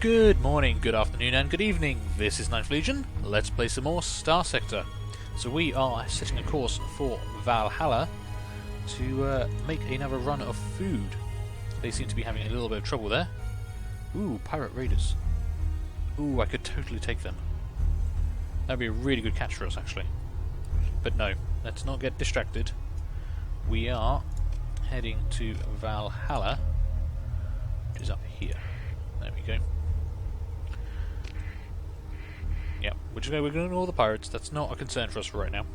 Good morning, good afternoon and good evening. This is Ninth Legion. Let's play some more Starsector. So we are setting a course for Valhalla to make another run of food. They seem to be having a little bit of trouble there. Ooh, pirate raiders. Ooh, I could totally take them. That would be a really good catch for us actually. But no, let's not get distracted. We are heading to Valhalla, which is up here. There we go. Yeah, we're going to ignore the pirates. That's not a concern for us right now.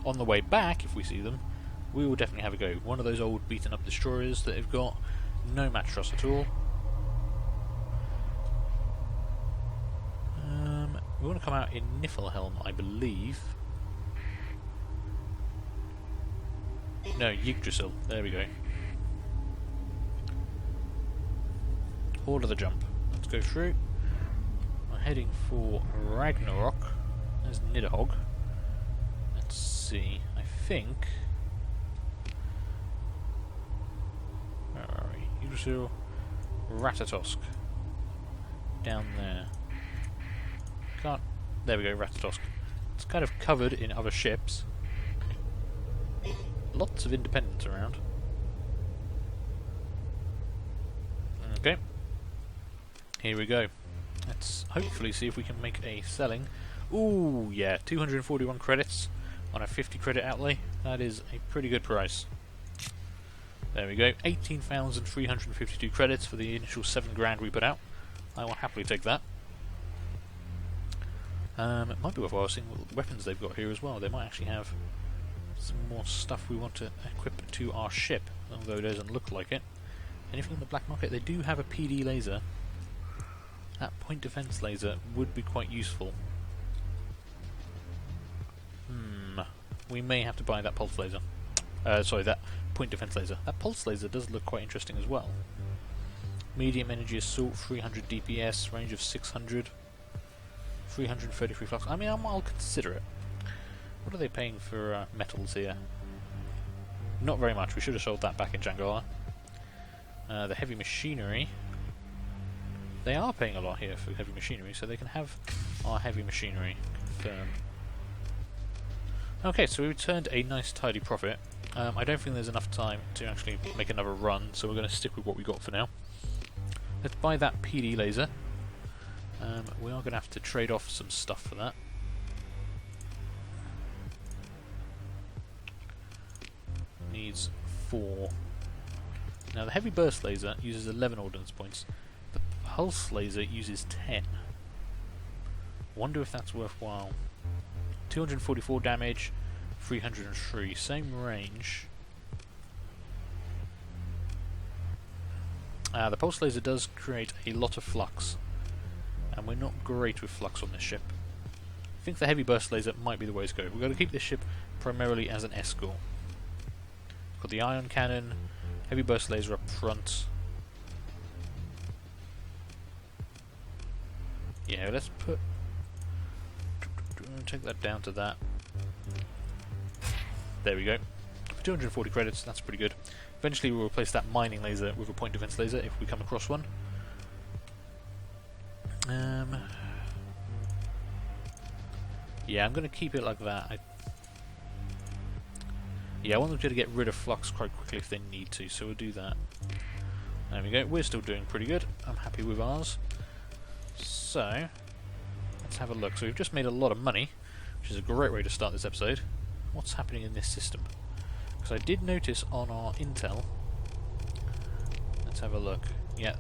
On the way back, if we see them, we will definitely have a go. One of those old beaten up destroyers that have got no match for us at all. We want to come out in Niflheim, I believe. No, Yggdrasil. There we go. Order the jump. Let's go through. We're heading for Ragnarok. There's Nidahogg. Let's see. I think. Where are we? Yggdrasil, Ratatosk. Down there. Can't. There we go, Ratatosk. It's kind of covered in other ships. Lots of independents around. Okay. Here we go. Let's hopefully see if we can make a selling. Ooh, yeah, 241 credits on a 50 credit outlay. That is a pretty good price. There we go. 18,352 credits for the initial 7 grand we put out. I will happily take that. It might be worthwhile seeing what weapons they've got here as well. They might actually have some more stuff we want to equip to our ship, although it doesn't look like it. Anything on the black market? They do have a PD laser. That point defense laser would be quite useful. We may have to buy that pulse laser. Sorry, that point defense laser. That pulse laser does look quite interesting as well. Medium energy assault, 300 DPS, range of 600, 333 flux. I mean, I'll consider it. What are they paying for metals here? Not very much. We should have sold that back in Valhalla. The heavy machinery. They are paying a lot here for heavy machinery, so they can have our heavy machinery. Confirm. Okay, so we returned a nice tidy profit. I don't think there's enough time to actually make another run, so we're going to stick with what we got for now. Let's buy that PD laser. We are going to have to trade off some stuff for that. Needs 4. Now the heavy burst laser uses 11 ordnance points. The pulse laser uses 10. Wonder if that's worthwhile. 244 damage, 303, same range. The pulse laser does create a lot of flux, and we're not great with flux on this ship. I think the heavy burst laser might be the way to go. We're going to keep this ship primarily as an escort. Got the ion cannon, heavy burst laser up front. Yeah, let's take that down to that. There we go. For 240 credits, that's pretty good. Eventually we'll replace that mining laser with a point defense laser if we come across one. Yeah, I'm going to keep it like that. I want them to get rid of flux quite quickly if they need to, so we'll do that. There we go. We're still doing pretty good. I'm happy with ours. So, let's have a look. So we've just made a lot of money, which is a great way to start this episode. What's happening in this system? Because I did notice on our intel. Let's have a look. Yeah,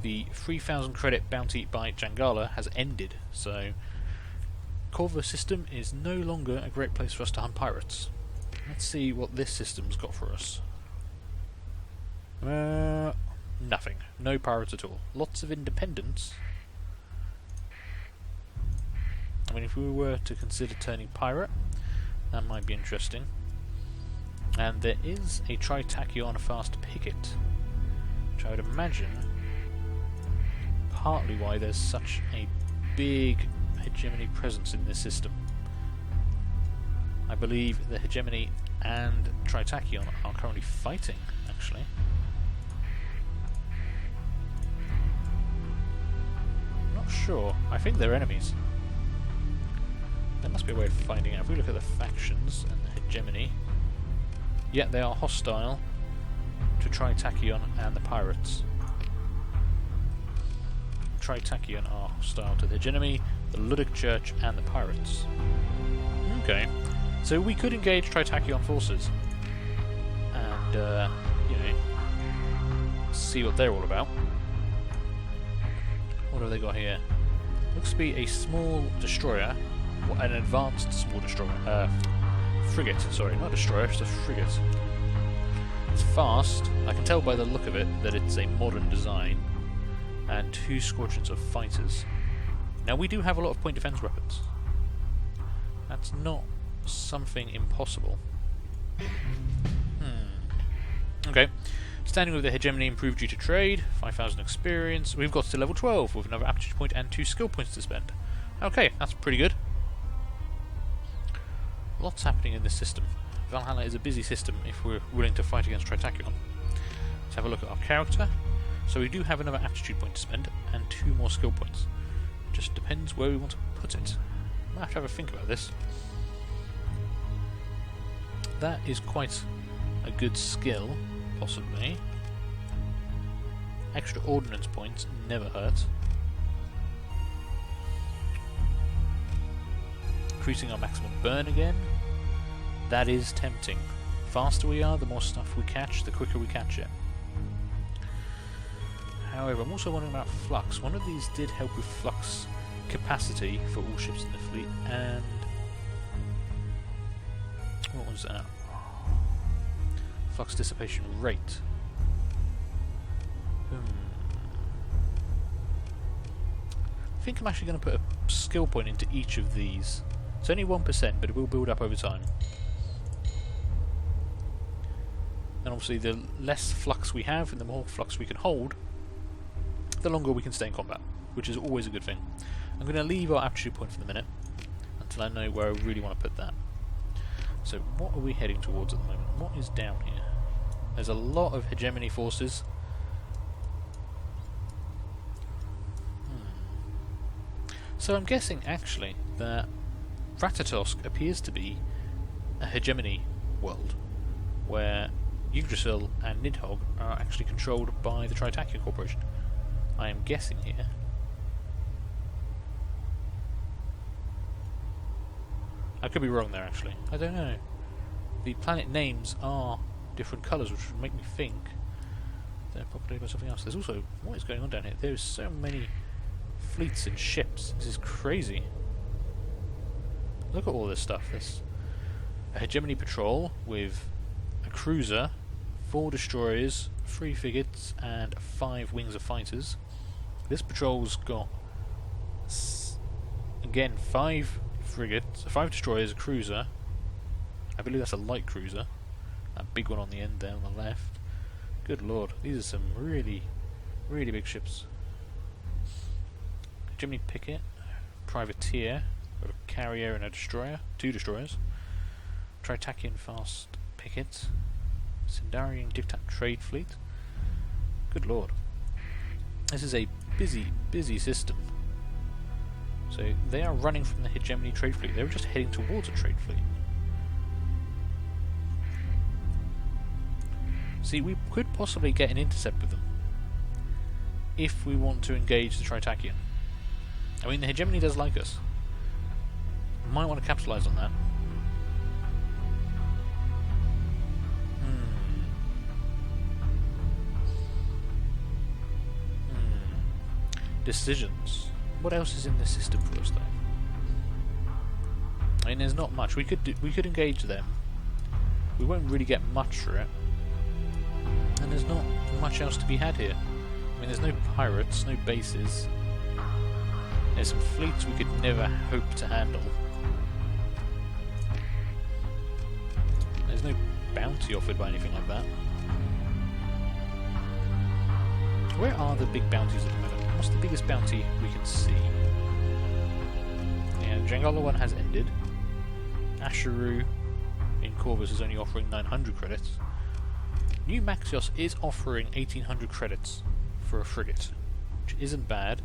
the 3,000 credit bounty by Jangala has ended, so Corvo system is no longer a great place for us to hunt pirates. Let's see what this system's got for us. Nothing. No pirates at all. Lots of independents. I mean, if we were to consider turning pirate, that might be interesting. And there is a Tritachyon fast picket, which I would imagine partly why there's such a big hegemony presence in this system. I believe the hegemony and Tritachyon are currently fighting, actually. sure. I think they're enemies. There must be a way of finding out. If we look at the factions and the hegemony, yeah, they are hostile to Tritachyon and the pirates. Tritachyon are hostile to the hegemony, the Luddic Church, and the pirates. Okay, so we could engage Tritachyon forces and, you know, see what they're all about. What have they got here? Looks to be a small destroyer, an advanced small destroyer. Frigate, sorry, not destroyer, it's a frigate. It's fast. I can tell by the look of it that it's a modern design. And 2 squadrons of fighters. Now we do have a lot of point defense weapons. That's not something impossible. Okay. Standing with the hegemony improved due to trade, 5,000 experience. We've got to level 12 with another aptitude point and 2 skill points to spend. Okay, that's pretty good. Lots happening in this system. Valhalla is a busy system if we're willing to fight against Tritachyon. Let's have a look at our character. So we do have another aptitude point to spend and 2 more skill points. Just depends where we want to put it. Might have to have a think about this. That is quite a good skill, possibly. Extra ordnance points never hurt. Increasing our maximum burn again. That is tempting. The faster we are, the more stuff we catch, the quicker we catch it. However, I'm also wondering about flux. One of these did help with flux capacity for all ships in the fleet, and what was that? Flux dissipation rate. I think I'm actually going to put a skill point into each of these. It's only 1%, but it will build up over time. And obviously the less flux we have and the more flux we can hold, the longer we can stay in combat, which is always a good thing. I'm going to leave our aptitude point for the minute, until I know where I really want to put that. So what are we heading towards at the moment? What is down here? There's a lot of hegemony forces. So I'm guessing actually that Fractal appears to be a hegemony world, where Yggdrasil and Nidhogg are actually controlled by the Tritachyon Corporation. I am guessing here. I could be wrong there actually. I don't know. The planet names are different colours, which would make me think they're populated by something else. There's also... what is going on down here? There's so many fleets and ships. This is crazy. Look at all this stuff. There's a hegemony patrol with a cruiser, 4 destroyers, 3 frigates, and 5 wings of fighters. This patrol's got again 5 frigates, 5 destroyers, a cruiser. I believe that's a light cruiser. That big one on the end there on the left. Good lord, these are some really, really big ships. Hegemony picket, privateer, got a carrier and a destroyer, 2 destroyers. Tritachyon fast picket, Sindarian Diktat trade fleet. Good lord. This is a busy, busy system. So they are running from the hegemony trade fleet. They were just heading towards a trade fleet. See, we could possibly get an intercept with them if we want to engage the Tritachyon. I mean, the hegemony does like us. Might want to capitalise on that. Decisions. What else is in this system for us, though? I mean, there's not much. We could engage them. We won't really get much for it. And there's not much else to be had here. I mean, there's no pirates, no bases. There's some fleets we could never hope to handle. There's no bounty offered by anything like that. Where are the big bounties at the moment? What's the biggest bounty we can see? Yeah, the Jangala one has ended. Asheru in Corvus is only offering 900 credits. New Maxios is offering 1800 credits for a frigate, which isn't bad.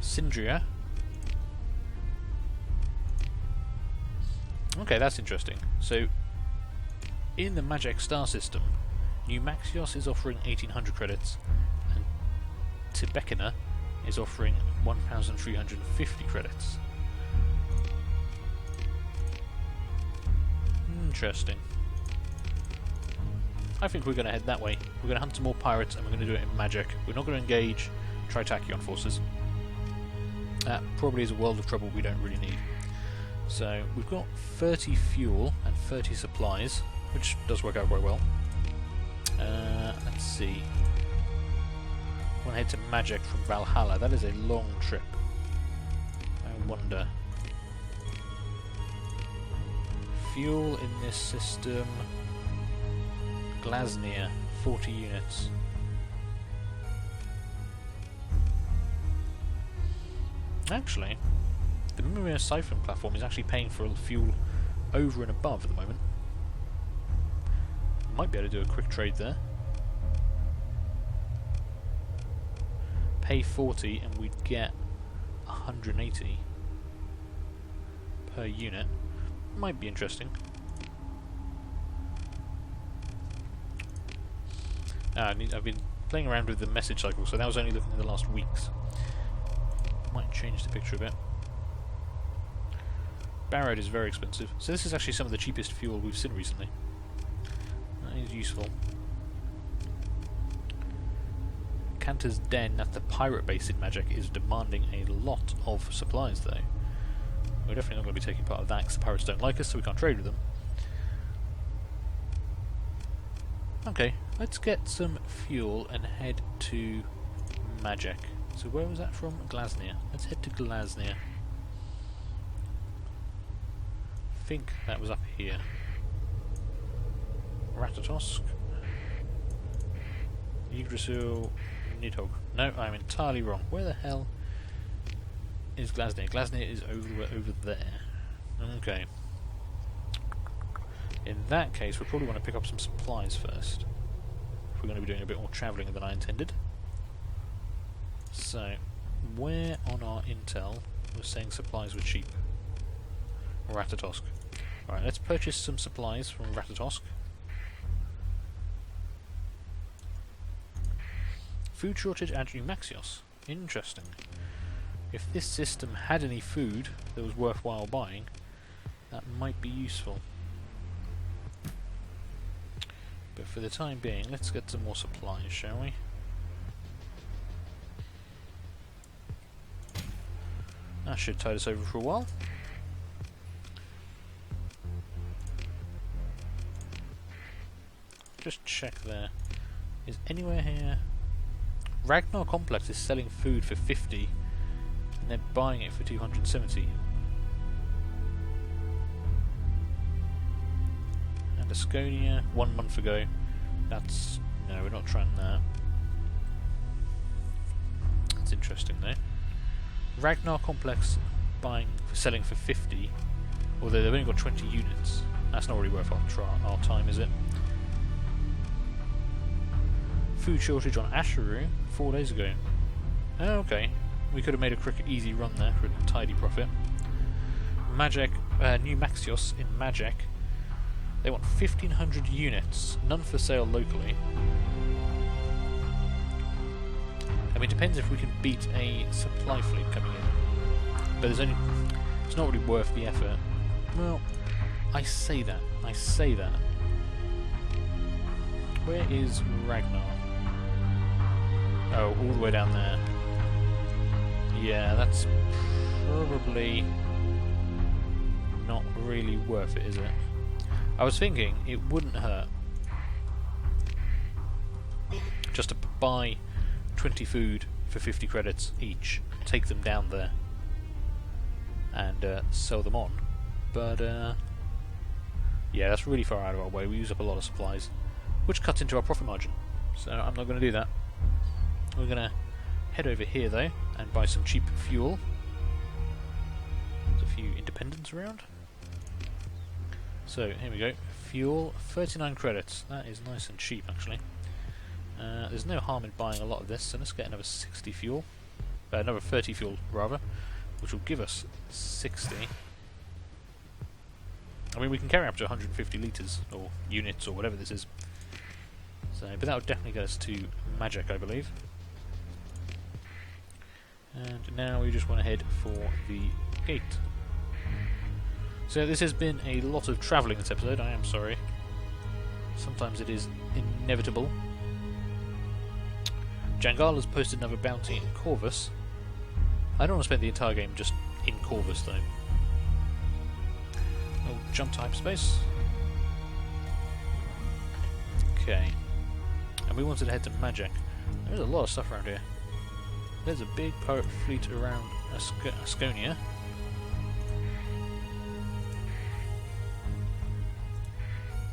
Syndria. Okay, that's interesting. So, in the Magic Star System, New Maxios is offering 1800 credits, and Tibekina is offering 1350 credits. Interesting. I think we're going to head that way. We're going to hunt some more pirates, and we're going to do it in magic. We're not going to engage Tritachyon forces. That probably is a world of trouble we don't really need. So we've got 30 fuel and 30 supplies, which does work out quite well. Let's see. I want to head to magic from Valhalla. That is a long trip. I wonder. Fuel in this system. Glasnir, 40 units. Actually, the Mimir Siphon platform is actually paying for fuel over and above at the moment. Might be able to do a quick trade there. Pay 40 and we'd get 180 per unit. Might be interesting. I've been playing around with the message cycle, so that was only looking at the last weeks. Might change the picture a bit. Barrow is very expensive, so this is actually some of the cheapest fuel we've seen recently. That is useful. Cantor's Den at the pirate base in Magic is demanding a lot of supplies though. We're definitely not going to be taking part of that because the pirates don't like us, so we can't trade with them. Okay, let's get some fuel and head to Magic. So where was that from? Glasnir. Let's head to Glasnir. I think that was up here. Ratatosk. Yggdrasil. Nidhogg. No, I'm entirely wrong. Where the hell is Glasnir? Glasnir is over there. Okay. In that case, we'll probably want to pick up some supplies first. If we're going to be doing a bit more travelling than I intended. So, where on our intel was saying supplies were cheap? Ratatosk. Alright, let's purchase some supplies from Ratatosk. Food shortage at New Maxios. Interesting. If this system had any food that was worthwhile buying, that might be useful. But for the time being, let's get some more supplies, shall we? That should tide us over for a while. Just check there. Is anywhere here... Ragnar Complex is selling food for 50 and they're buying it for 270. And Asconia, 1 month ago. That's... no, we're not trying that. That's interesting though. Ragnar Complex selling for 50, although they've only got 20 units. That's not really worth our time, is it? Food shortage on Asheru 4 days ago. Oh, okay. We could have made a quick, easy run there for a tidy profit. Magic, New Maxios in Magic. They want 1,500 units, none for sale locally. I mean, it depends if we can beat a supply fleet coming in. But it's not really worth the effort. Well, I say that. Where is Ragnar? Oh, all the way down there. Yeah, that's probably not really worth it, is it? I was thinking it wouldn't hurt just to buy 20 food for 50 credits each, take them down there and sell them on, but yeah, that's really far out of our way. We use up a lot of supplies, which cuts into our profit margin, so I'm not going to do that. We're going to head over here though and buy some cheap fuel. There's a few independents around, so here we go. Fuel, 39 credits. That is nice and cheap actually. There's no harm in buying a lot of this, so let's get another 60 fuel. another 30 fuel rather, which will give us 60. I mean, we can carry up to 150 litres, or units, or whatever this is. So, but that would definitely get us to Magic, I believe. And now we just want to head for the gate. So this has been a lot of travelling this episode, I am sorry. Sometimes it is inevitable. Jangal has posted another bounty in Corvus. I don't want to spend the entire game just in Corvus though. I'll jump to hyperspace. Okay. And we wanted to head to Magic. There's a lot of stuff around here. There's a big pirate fleet around Asconia.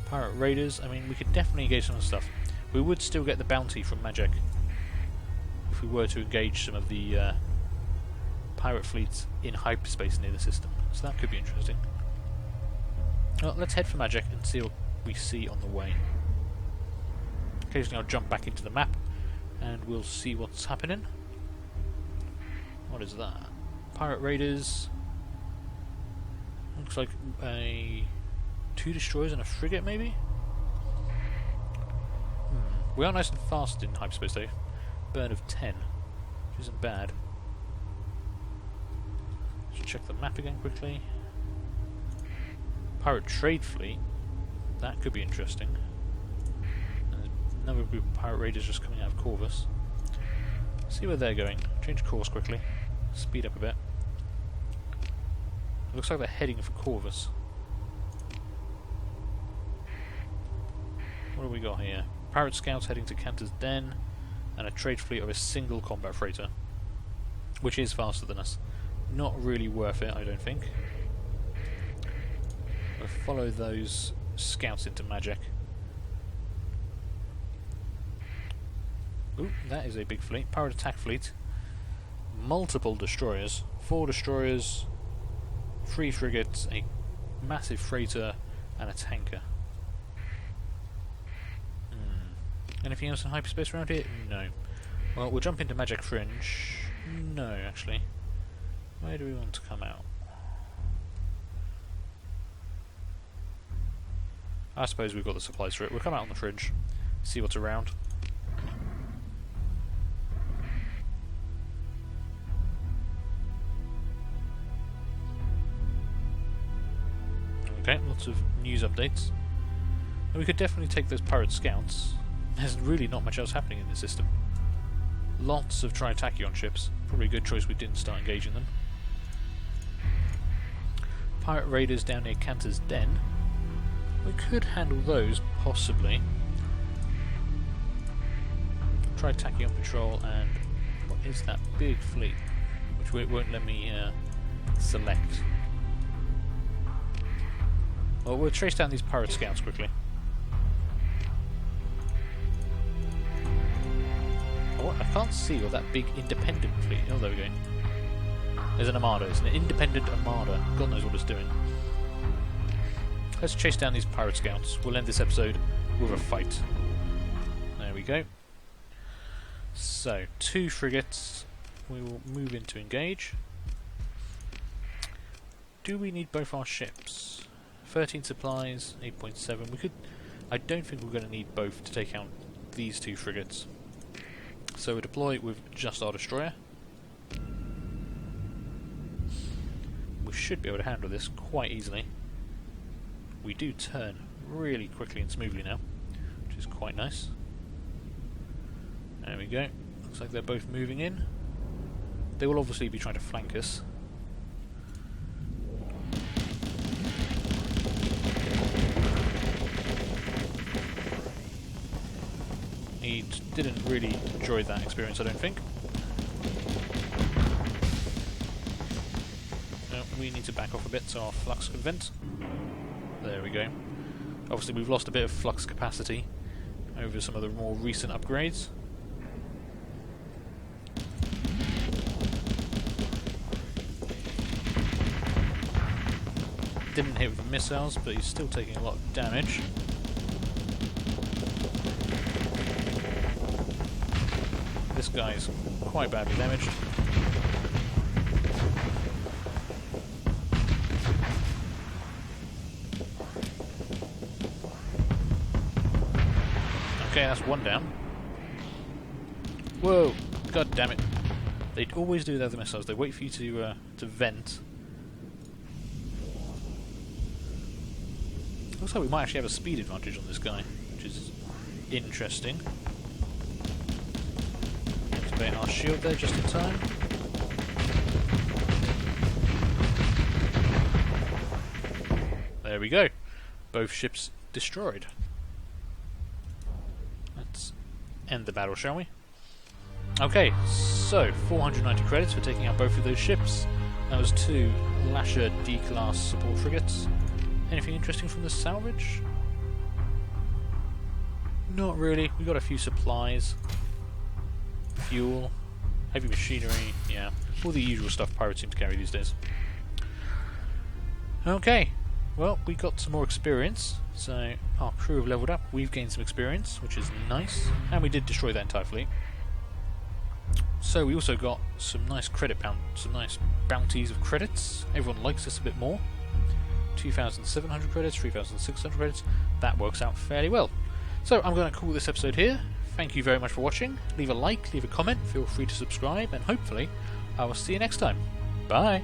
Pirate raiders, I mean, we could definitely engage some of the stuff. We would still get the bounty from Magic if we were to engage some of the pirate fleets in hyperspace near the system. So that could be interesting. Well, let's head for Magic and see what we see on the way. Occasionally I'll jump back into the map and we'll see what's happening. What is that? Pirate raiders. Looks like a 2 destroyers and a frigate, maybe? We are nice and fast in hyperspace though. Burn of 10, which isn't bad. Let's check the map again quickly. Pirate trade fleet. That could be interesting. And there's another group of pirate raiders just coming out of Corvus. See where they're going. Change course quickly. Speed up a bit. Looks like they're heading for Corvus. What have we got here? Pirate scouts heading to Cantor's Den, and a trade fleet of a single combat freighter, which is faster than us. Not really worth it, I don't think. We'll follow those scouts into Magic. Ooh, that is a big fleet. Pirate attack fleet. Multiple destroyers. 4 destroyers, 3 frigates, a massive freighter, and a tanker. Anything else in hyperspace around here? No. Well, we'll jump into Magic Fringe. No, actually. Where do we want to come out? I suppose we've got the supplies for it. We'll come out on the Fringe, see what's around. Okay, lots of news updates. And we could definitely take those pirate scouts. There's really not much else happening in the system. Lots of Tritachyon ships. Probably a good choice we didn't start engaging them. Pirate raiders down near Cantor's Den. We could handle those, possibly. Tritachyon patrol and... what is that big fleet? Which won't let me select. Well, we'll trace down these pirate scouts quickly. I can't see all that big independent fleet. Oh, there we go. There's an armada. It's an independent armada. God knows what it's doing. Let's chase down these pirate scouts. We'll end this episode with a fight. There we go. So, 2 frigates. We will move in to engage. Do we need both our ships? 13 supplies, 8.7. We could... I don't think we're going to need both to take out these 2 frigates. So we deploy with just our destroyer. We should be able to handle this quite easily. We do turn really quickly and smoothly now, which is quite nice. There we go. Looks like they're both moving in. They will obviously be trying to flank us. He didn't really enjoy that experience, I don't think. No, we need to back off a bit so our flux can vent. There we go. Obviously we've lost a bit of flux capacity over some of the more recent upgrades. Didn't hit with the missiles, but he's still taking a lot of damage. This guy is quite badly damaged. Okay, that's one down. Whoa! God damn it! They always do that with the missiles. They wait for you to vent. Looks like we might actually have a speed advantage on this guy, which is interesting. Activate our shield there just in time. There we go. Both ships destroyed. Let's end the battle, shall we? Okay, so 490 credits for taking out both of those ships. That was 2 Lasher D-class support frigates. Anything interesting from the salvage? Not really. We got a few supplies. Fuel. Heavy machinery. Yeah. All the usual stuff pirates seem to carry these days. Okay. Well, we got some more experience. So our crew have leveled up. We've gained some experience, which is nice. And we did destroy that entire fleet. So we also got some nice some nice bounties of credits. Everyone likes us a bit more. 2,700 credits, 3,600 credits. That works out fairly well. So I'm going to call this episode here. Thank you very much for watching. Leave a like, leave a comment, feel free to subscribe, and hopefully I will see you next time. Bye!